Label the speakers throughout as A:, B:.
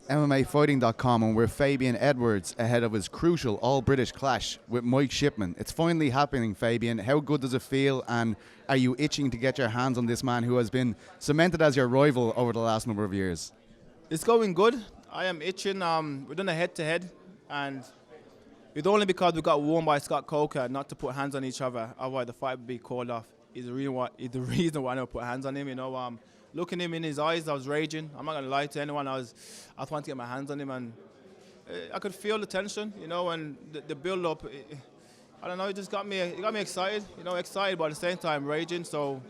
A: MMAfighting.com, and we're Fabian Edwards ahead of his crucial all-British clash with Mike Shipman. It's finally happening, Fabian. How good does it feel, and are you itching to get your hands on this man who has been cemented as your rival over the last number of years?
B: It's going good. I am itching. We're doing a head-to-head, and it's only because we got warned by Scott Coker not to put hands on each other. Otherwise, the fight would be called off. Is the reason why I never put hands on him. Looking him in his eyes, I was raging. I'm not gonna lie to anyone. I was trying to get my hands on him, and I could feel the tension, and the build-up. I don't know. It just got me excited. Excited, but at the same time raging. So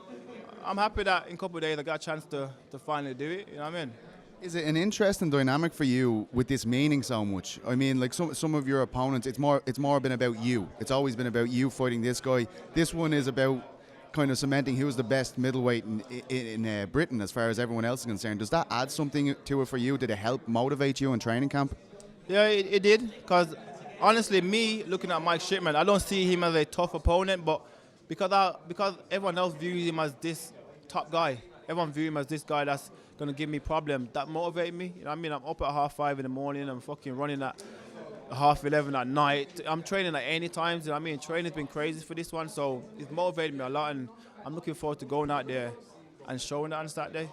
B: I'm happy that in a couple of days I got a chance to finally do it. You know what I mean?
A: Is it an interesting dynamic for you with this meaning so much? I mean, like some of your opponents, it's more been about you. It's always been about you fighting this guy. This one is about kind of cementing who's the best middleweight in Britain as far as everyone else is concerned. Does that add something to it for you? Did it help motivate you in training camp?
B: Yeah, it did. Because honestly, me looking at Mike Shipman, I don't see him as a tough opponent, but because everyone else views him as this top guy, everyone views him as this guy that's going to give me problems, that motivated me. You know what I mean? I'm up at 5:30 in the morning, I'm fucking running at 11:30 at night. I'm training at any times. You know what I mean? Training's been crazy for this one, so it's motivated me a lot, and I'm looking forward to going out there and showing that on Saturday.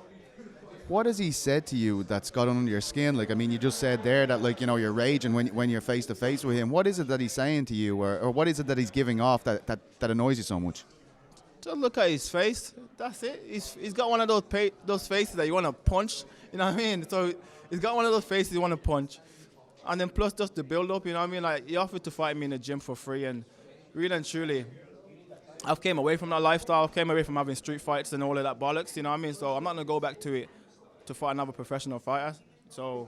A: What has he said to you that's got under your skin? Like, I mean, you just said there that, like, you're raging when you're face to face with him. What is it that he's saying to you, or what is it that he's giving off that annoys you so much?
B: Just look at his face. That's it. He's got one of those faces that you want to punch. You know what I mean? So he's got one of those faces you want to punch. And then plus just the build-up, you know what I mean? Like, he offered to fight me in the gym for free, and really and truly, I've came away from that lifestyle. I've came away from having street fights and all of that bollocks, you know what I mean? So I'm not going to go back to it to fight another professional fighter. So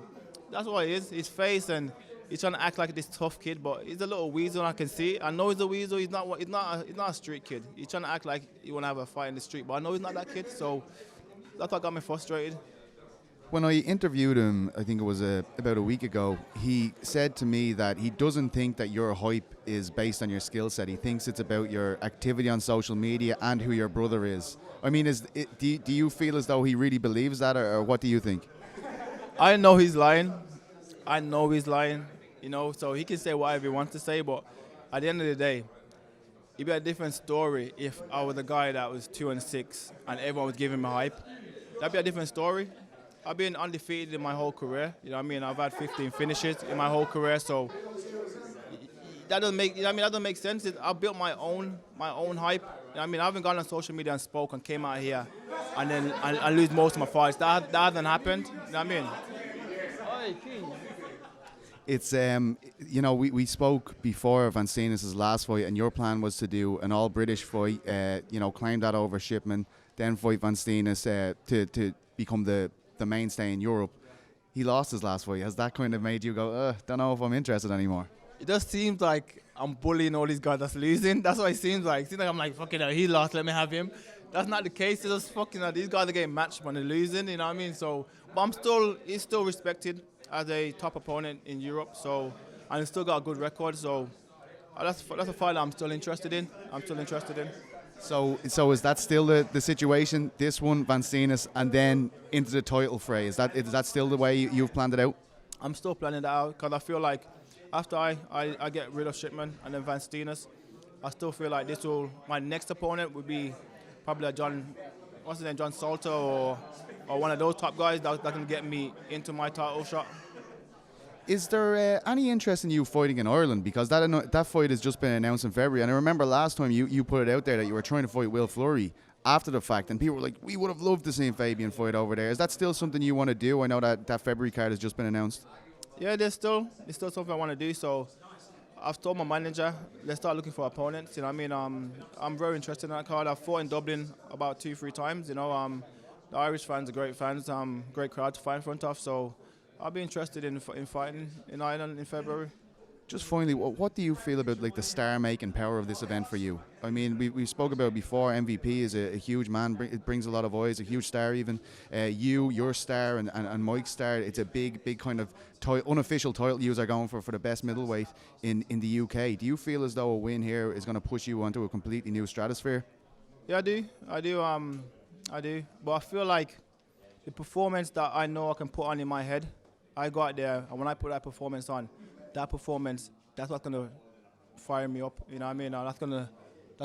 B: that's what it is. His face, and he's trying to act like this tough kid, but he's a little weasel, I can see it. I know he's a weasel. He's not a street kid. He's trying to act like he want to have a fight in the street, but I know he's not that kid, so that's what got me frustrated.
A: When I interviewed him, I think it was about a week ago, he said to me that he doesn't think that your hype is based on your skill set. He thinks it's about your activity on social media and who your brother is. I mean, do you feel as though he really believes that, or what do you think?
B: I know he's lying. So he can say whatever he wants to say, but at the end of the day, it'd be a different story if I was the guy that was 2-6 and everyone was giving me hype. That'd be a different story. I've been undefeated in my whole career. You know what I mean? I've had 15 finishes in my whole career, so that doesn't make. That doesn't make sense. I built my own hype. You know what I mean? I haven't gone on social media and spoke and came out here, and then I lose most of my fights. That hasn't happened. You know what I mean?
A: It's we spoke before Van Steenis' last fight, and your plan was to do an all-British fight. Claim that over Shipman, then fight Van Steenis to become the mainstay in Europe. He lost his last fight. Has that kind of made you go, don't know if I'm interested anymore?
B: It just seems like I'm bullying all these guys that's losing. That's what it seems like. It seems like I'm like, fucking hell, he lost, let me have him. That's not the case. It's just fucking these guys are getting matched when they're losing, you know what I mean? So, but he's still respected as a top opponent in Europe, so, and he's still got a good record, so that's a fight that I'm still interested in.
A: So is that still the situation? This one, Van Steenis, and then into the title fray. Is that still the way you've planned it out?
B: I'm still planning that out because I feel like after I get rid of Shipman and then Van Steenis, I still feel like my next opponent would be probably a John Salter or one of those top guys that can get me into my title shot.
A: Is there any interest in you fighting in Ireland? Because that fight has just been announced in February. And I remember last time you put it out there that you were trying to fight Will Fleury after the fact. And people were like, we would have loved to see Fabian fight over there. Is that still something you want to do? I know that February card has just been announced.
B: Yeah, it's still something I want to do. So I've told my manager, let's start looking for opponents. You know what I mean? I'm very interested in that card. I've fought in Dublin about 2-3 times. The Irish fans are great fans. Great crowd to fight in front of. So I'll be interested in fighting in Ireland in February.
A: Just finally, what do you feel about like the star-making power of this event for you? I mean, we spoke about it before. MVP is a huge man. It brings a lot of eyes. A huge star even. Your star, and Mike's star. It's a big kind of unofficial title you are going for the best middleweight in the UK. Do you feel as though a win here is going to push you onto a completely new stratosphere?
B: Yeah, I do. But I feel like the performance that I know I can put on in my head I go out there, and when I put that performance on, that's what's gonna fire me up. You know what I mean? That's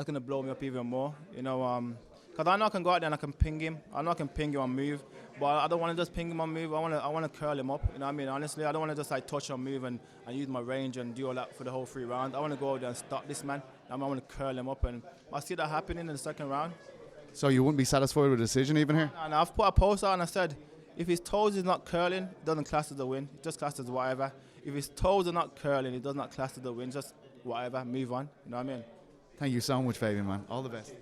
B: gonna blow me up even more. You know, because I know I can go out there and I can ping him. I know I can ping him on move, but I don't want to just ping him on move. I want to curl him up. You know what I mean? Honestly, I don't want to just like touch on move and use my range and do all that for the whole 3 rounds. I want to go out there and stop this man. I want to curl him up, and I see that happening in the 2nd round.
A: So you wouldn't be satisfied with a decision even here?
B: And I've put a post out and I said, if his toes is not curling, it doesn't class as a win. It just classes as whatever. If his toes are not curling, it does not class as a win. Just whatever, move on. You know what I mean?
A: Thank you so much, Fabian, man. All the best.